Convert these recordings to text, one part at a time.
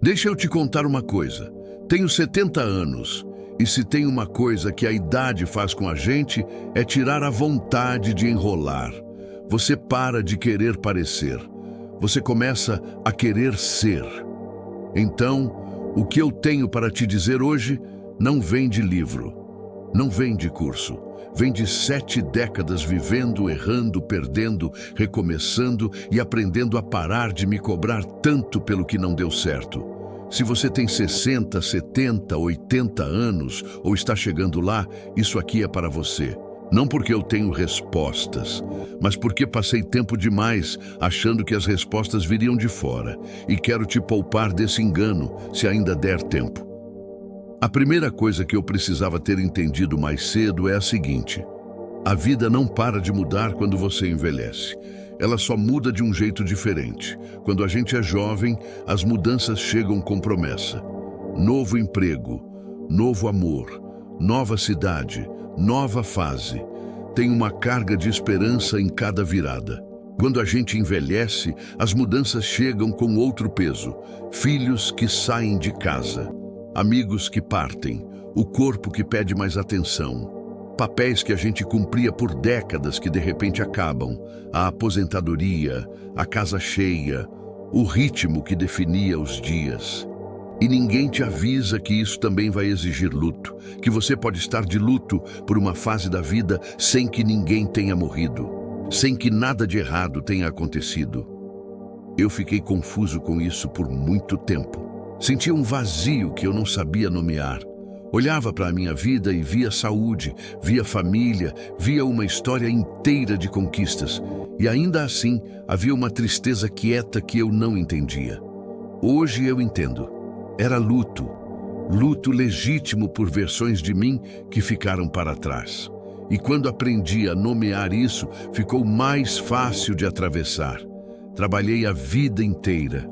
Deixa eu te contar uma coisa. Tenho 70 anos e se tem uma coisa que a idade faz com a gente é tirar a vontade de enrolar. Você para de querer parecer. Você começa a querer ser. Então, o que eu tenho para te dizer hoje não vem de livro, não vem de curso. Vem de 7 décadas vivendo, errando, perdendo, recomeçando e aprendendo a parar de me cobrar tanto pelo que não deu certo. Se você tem 60, 70, 80 anos ou está chegando lá, isso aqui é para você. Não porque eu tenho respostas, mas porque passei tempo demais achando que as respostas viriam de fora e quero te poupar desse engano, se ainda der tempo. A primeira coisa que eu precisava ter entendido mais cedo é a seguinte: a vida não para de mudar quando você envelhece. Ela só muda de um jeito diferente. Quando a gente é jovem, as mudanças chegam com promessa. Novo emprego, novo amor, nova cidade, nova fase. Tem uma carga de esperança em cada virada. Quando a gente envelhece, as mudanças chegam com outro peso. Filhos que saem de casa. Amigos que partem, o corpo que pede mais atenção, papéis que a gente cumpria por décadas que de repente acabam, a aposentadoria, a casa cheia, o ritmo que definia os dias. E ninguém te avisa que isso também vai exigir luto, que você pode estar de luto por uma fase da vida sem que ninguém tenha morrido, sem que nada de errado tenha acontecido. Eu fiquei confuso com isso por muito tempo. Sentia um vazio que eu não sabia nomear. Olhava para a minha vida e via saúde, via família, via uma história inteira de conquistas. E ainda assim, havia uma tristeza quieta que eu não entendia. Hoje eu entendo. Era luto. Luto legítimo por versões de mim que ficaram para trás. E quando aprendi a nomear isso, ficou mais fácil de atravessar. Trabalhei a vida inteira.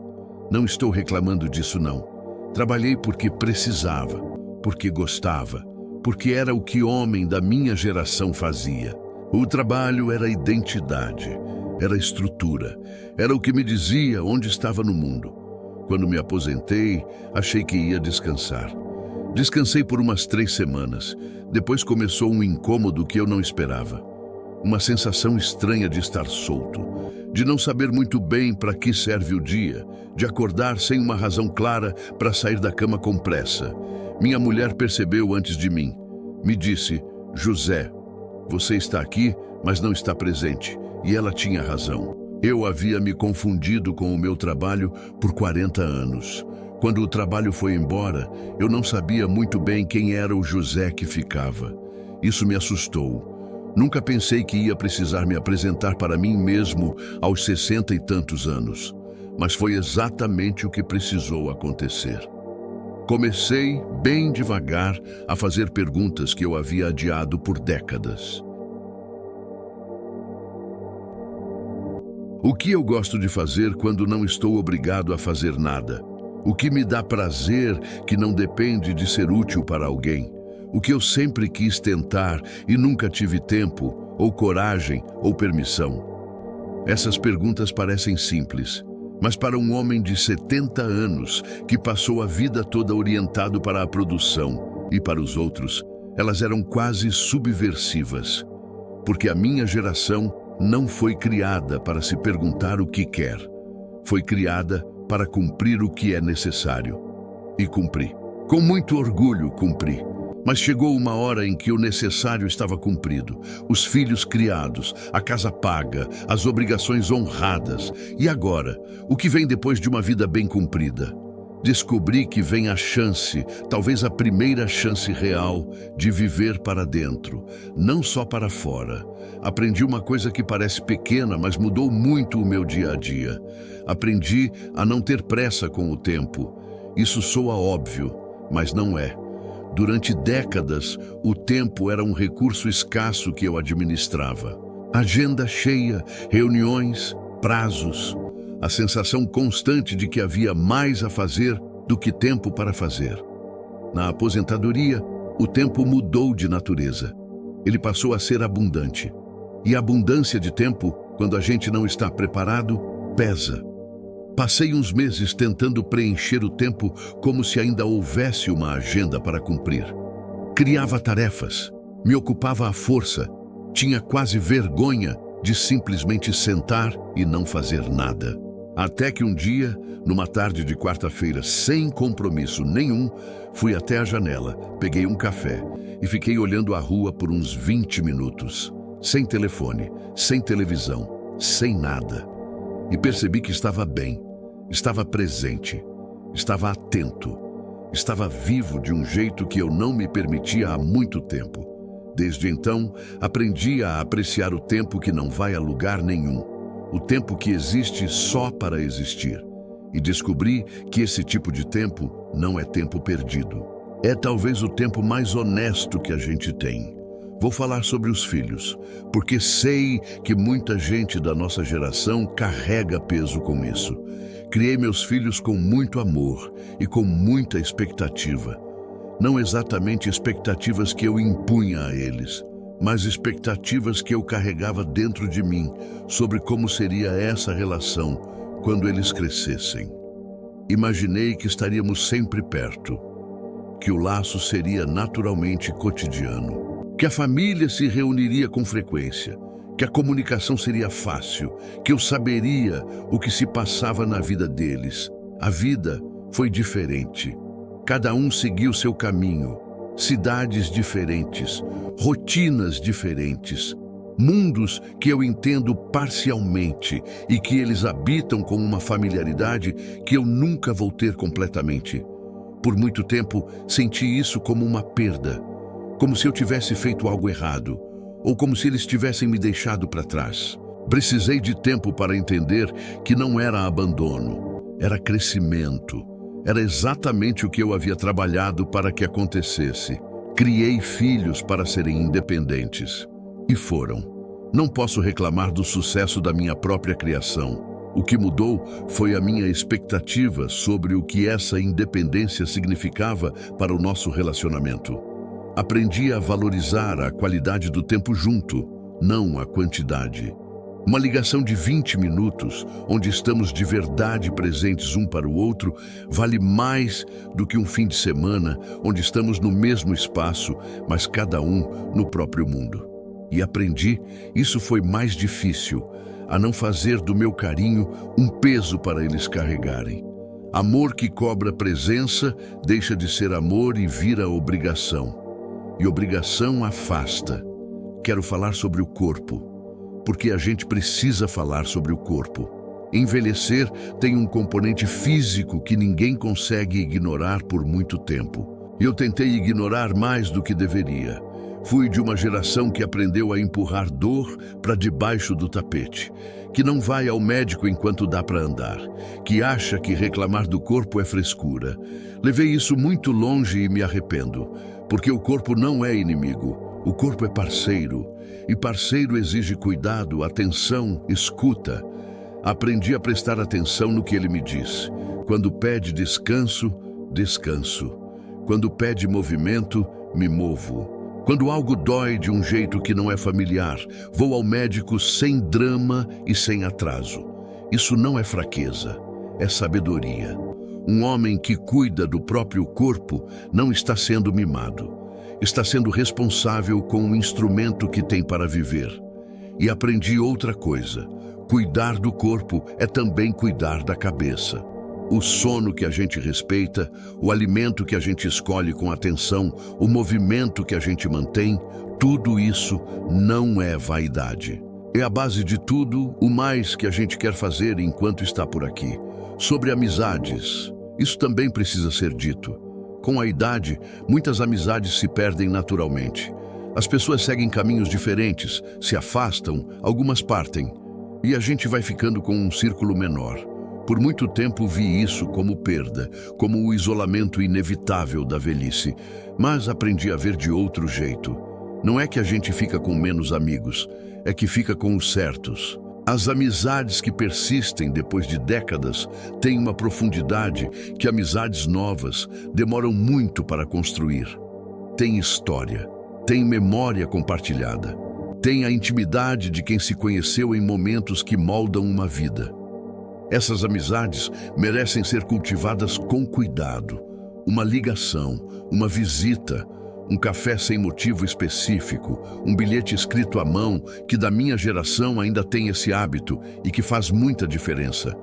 Não estou reclamando disso, não. Trabalhei porque precisava, porque gostava, porque era o que homem da minha geração fazia. O trabalho era identidade, era estrutura, era o que me dizia onde estava no mundo. Quando me aposentei, achei que ia descansar. Descansei por umas 3 semanas. Depois começou um incômodo que eu não esperava. Uma sensação estranha de estar solto, de não saber muito bem para que serve o dia, de acordar sem uma razão clara para sair da cama com pressa. Minha mulher percebeu antes de mim. Me disse: José, você está aqui, mas não está presente. E ela tinha razão. Eu havia me confundido com o meu trabalho por 40 anos. Quando o trabalho foi embora, eu não sabia muito bem quem era o José que ficava. Isso me assustou. Nunca pensei que ia precisar me apresentar para mim mesmo aos 60 e tantos anos. Mas foi exatamente o que precisou acontecer. Comecei, bem devagar, a fazer perguntas que eu havia adiado por décadas. O que eu gosto de fazer quando não estou obrigado a fazer nada? O que me dá prazer que não depende de ser útil para alguém? O que eu sempre quis tentar e nunca tive tempo, ou coragem, ou permissão? Essas perguntas parecem simples, mas para um homem de 70 anos, que passou a vida toda orientado para a produção, e para os outros, elas eram quase subversivas. Porque a minha geração não foi criada para se perguntar o que quer. Foi criada para cumprir o que é necessário. E cumpri. Com muito orgulho, cumpri. Mas chegou uma hora em que o necessário estava cumprido, os filhos criados, a casa paga, as obrigações honradas. E agora, o que vem depois de uma vida bem cumprida? Descobri que vem a chance, talvez a primeira chance real, de viver para dentro, não só para fora. Aprendi uma coisa que parece pequena, mas mudou muito o meu dia a dia. Aprendi a não ter pressa com o tempo. Isso soa óbvio, mas não é. Durante décadas, o tempo era um recurso escasso que eu administrava. Agenda cheia, reuniões, prazos. A sensação constante de que havia mais a fazer do que tempo para fazer. Na aposentadoria, o tempo mudou de natureza. Ele passou a ser abundante. E a abundância de tempo, quando a gente não está preparado, pesa. Passei uns meses tentando preencher o tempo como se ainda houvesse uma agenda para cumprir. Criava tarefas, me ocupava à força, tinha quase vergonha de simplesmente sentar e não fazer nada. Até que um dia, numa tarde de quarta-feira, sem compromisso nenhum, fui até a janela, peguei um café e fiquei olhando a rua por uns 20 minutos. Sem telefone, sem televisão, sem nada. E percebi que estava bem, estava presente, estava atento, estava vivo de um jeito que eu não me permitia há muito tempo. Desde então, aprendi a apreciar o tempo que não vai a lugar nenhum, o tempo que existe só para existir. E descobri que esse tipo de tempo não é tempo perdido. É talvez o tempo mais honesto que a gente tem. Vou falar sobre os filhos, porque sei que muita gente da nossa geração carrega peso com isso. Criei meus filhos com muito amor e com muita expectativa. Não exatamente expectativas que eu impunha a eles, mas expectativas que eu carregava dentro de mim sobre como seria essa relação quando eles crescessem. Imaginei que estaríamos sempre perto, que o laço seria naturalmente cotidiano, que a família se reuniria com frequência, que a comunicação seria fácil, que eu saberia o que se passava na vida deles. A vida foi diferente. Cada um seguiu seu caminho, cidades diferentes, rotinas diferentes, mundos que eu entendo parcialmente e que eles habitam com uma familiaridade que eu nunca vou ter completamente. Por muito tempo, senti isso como uma perda, como se eu tivesse feito algo errado, ou como se eles tivessem me deixado para trás. Precisei de tempo para entender que não era abandono, era crescimento. Era exatamente o que eu havia trabalhado para que acontecesse. Criei filhos para serem independentes. E foram. Não posso reclamar do sucesso da minha própria criação. O que mudou foi a minha expectativa sobre o que essa independência significava para o nosso relacionamento. Aprendi a valorizar a qualidade do tempo junto, não a quantidade. Uma ligação de 20 minutos, onde estamos de verdade presentes um para o outro, vale mais do que um fim de semana, onde estamos no mesmo espaço, mas cada um no próprio mundo. E aprendi, isso foi mais difícil, a não fazer do meu carinho um peso para eles carregarem. Amor que cobra presença deixa de ser amor e vira obrigação. E obrigação afasta. Quero falar sobre o corpo, porque a gente precisa falar sobre o corpo. Envelhecer tem um componente físico que ninguém consegue ignorar por muito tempo. Eu tentei ignorar mais do que deveria. Fui de uma geração que aprendeu a empurrar dor para debaixo do tapete, que não vai ao médico enquanto dá para andar, que acha que reclamar do corpo é frescura. Levei isso muito longe e me arrependo, porque o corpo não é inimigo, o corpo é parceiro. E parceiro exige cuidado, atenção, escuta. Aprendi a prestar atenção no que ele me diz. Quando pede descanso, descanso. Quando pede movimento, me movo. Quando algo dói de um jeito que não é familiar, vou ao médico sem drama e sem atraso. Isso não é fraqueza, é sabedoria. Um homem que cuida do próprio corpo não está sendo mimado. Está sendo responsável com o instrumento que tem para viver. E aprendi outra coisa. Cuidar do corpo é também cuidar da cabeça. O sono que a gente respeita, o alimento que a gente escolhe com atenção, o movimento que a gente mantém, tudo isso não é vaidade. É a base de tudo, o mais que a gente quer fazer enquanto está por aqui. Sobre amizades, isso também precisa ser dito. Com a idade, muitas amizades se perdem naturalmente. As pessoas seguem caminhos diferentes, se afastam, algumas partem. E a gente vai ficando com um círculo menor. Por muito tempo vi isso como perda, como o isolamento inevitável da velhice. Mas aprendi a ver de outro jeito. Não é que a gente fica com menos amigos, é que fica com os certos. As amizades que persistem depois de décadas têm uma profundidade que amizades novas demoram muito para construir. Tem história, tem memória compartilhada, tem a intimidade de quem se conheceu em momentos que moldam uma vida. Essas amizades merecem ser cultivadas com cuidado. Uma ligação, uma visita, um café sem motivo específico, um bilhete escrito à mão que da minha geração ainda tem esse hábito e que faz muita diferença.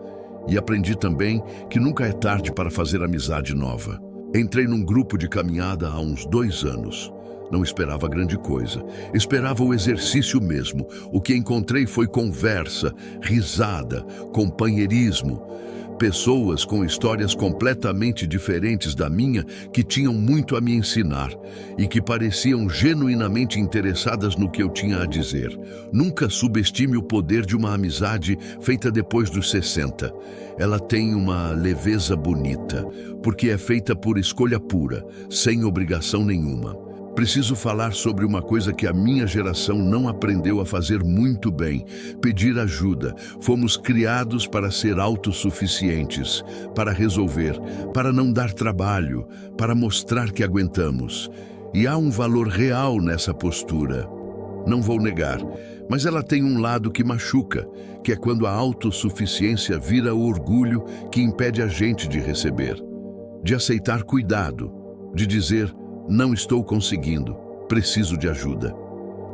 E aprendi também que nunca é tarde para fazer amizade nova. Entrei num grupo de caminhada há uns 2 anos. Não esperava grande coisa, esperava o exercício mesmo. O que encontrei foi conversa, risada, companheirismo. Pessoas com histórias completamente diferentes da minha que tinham muito a me ensinar e que pareciam genuinamente interessadas no que eu tinha a dizer. Nunca subestime o poder de uma amizade feita depois dos 60. Ela tem uma leveza bonita, porque é feita por escolha pura, sem obrigação nenhuma. Preciso falar sobre uma coisa que a minha geração não aprendeu a fazer muito bem: pedir ajuda. Fomos criados para ser autossuficientes, para resolver, para não dar trabalho, para mostrar que aguentamos. E há um valor real nessa postura. Não vou negar, mas ela tem um lado que machuca, que é quando a autossuficiência vira o orgulho que impede a gente de receber, de aceitar cuidado, de dizer: não estou conseguindo, preciso de ajuda.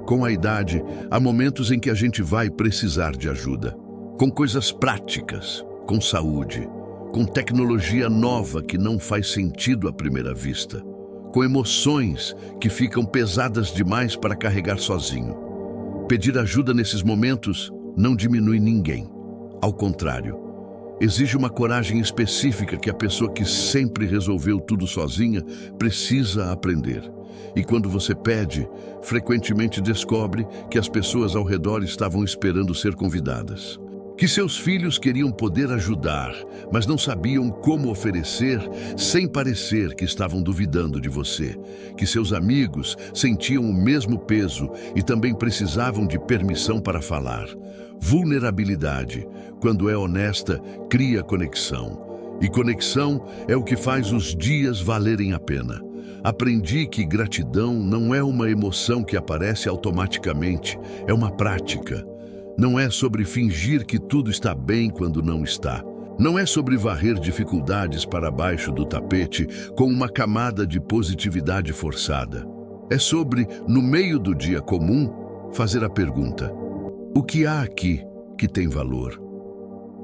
Com a idade, há momentos em que a gente vai precisar de ajuda. Com coisas práticas, com saúde, com tecnologia nova que não faz sentido à primeira vista, com emoções que ficam pesadas demais para carregar sozinho. Pedir ajuda nesses momentos não diminui ninguém. Ao contrário, exige uma coragem específica que a pessoa que sempre resolveu tudo sozinha precisa aprender. E quando você pede, frequentemente descobre que as pessoas ao redor estavam esperando ser convidadas. Que seus filhos queriam poder ajudar, mas não sabiam como oferecer sem parecer que estavam duvidando de você. Que seus amigos sentiam o mesmo peso e também precisavam de permissão para falar. Vulnerabilidade, quando é honesta, cria conexão. E conexão é o que faz os dias valerem a pena. Aprendi que gratidão não é uma emoção que aparece automaticamente, é uma prática. Não é sobre fingir que tudo está bem quando não está. Não é sobre varrer dificuldades para baixo do tapete com uma camada de positividade forçada. É sobre, no meio do dia comum, fazer a pergunta: o que há aqui que tem valor?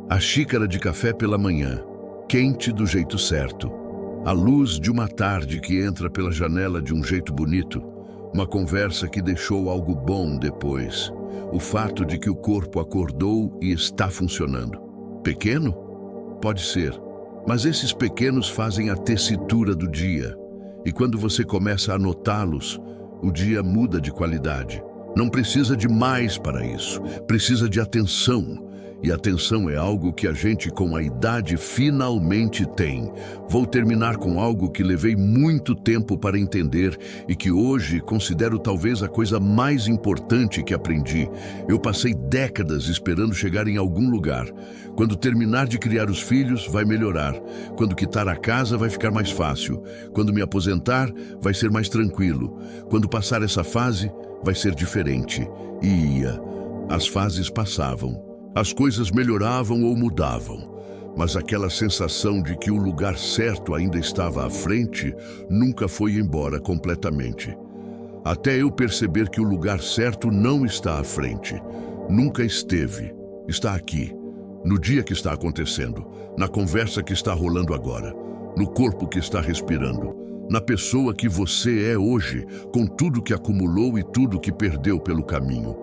A xícara de café pela manhã, quente do jeito certo. A luz de uma tarde que entra pela janela de um jeito bonito. Uma conversa que deixou algo bom depois. O fato de que o corpo acordou e está funcionando. Pequeno? Pode ser, mas esses pequenos fazem a tessitura do dia. E quando você começa a notá-los, o dia muda de qualidade. Não precisa de mais para isso, precisa de atenção. E atenção é algo que a gente com a idade finalmente tem. Vou terminar com algo que levei muito tempo para entender e que hoje considero talvez a coisa mais importante que aprendi. Eu passei décadas esperando chegar em algum lugar. Quando terminar de criar os filhos, vai melhorar. Quando quitar a casa, vai ficar mais fácil. Quando me aposentar, vai ser mais tranquilo. Quando passar essa fase, vai ser diferente. E ia. As fases passavam. As coisas melhoravam ou mudavam, mas aquela sensação de que o lugar certo ainda estava à frente nunca foi embora completamente. Até eu perceber que o lugar certo não está à frente. Nunca esteve. Está aqui, no dia que está acontecendo, na conversa que está rolando agora, no corpo que está respirando, na pessoa que você é hoje, com tudo que acumulou e tudo que perdeu pelo caminho.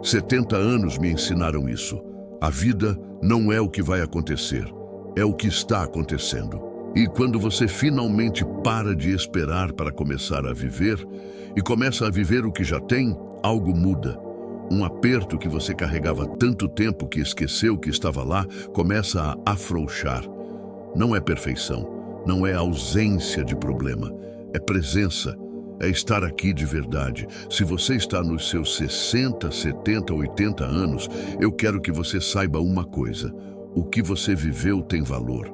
70 anos me ensinaram isso. A vida não é o que vai acontecer, é o que está acontecendo. E quando você finalmente para de esperar para começar a viver e começa a viver o que já tem, algo muda. Um aperto que você carregava tanto tempo que esqueceu que estava lá começa a afrouxar. Não é perfeição, não é ausência de problema, é presença. É estar aqui de verdade. Se você está nos seus 60, 70, 80 anos, eu quero que você saiba uma coisa. O que você viveu tem valor.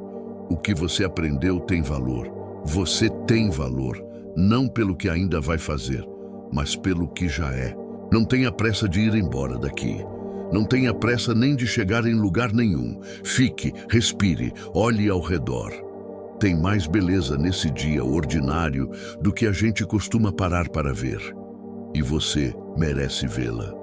O que você aprendeu tem valor. Você tem valor, não pelo que ainda vai fazer, mas pelo que já é. Não tenha pressa de ir embora daqui. Não tenha pressa nem de chegar em lugar nenhum. Fique, respire, olhe ao redor. Tem mais beleza nesse dia ordinário do que a gente costuma parar para ver. E você merece vê-la.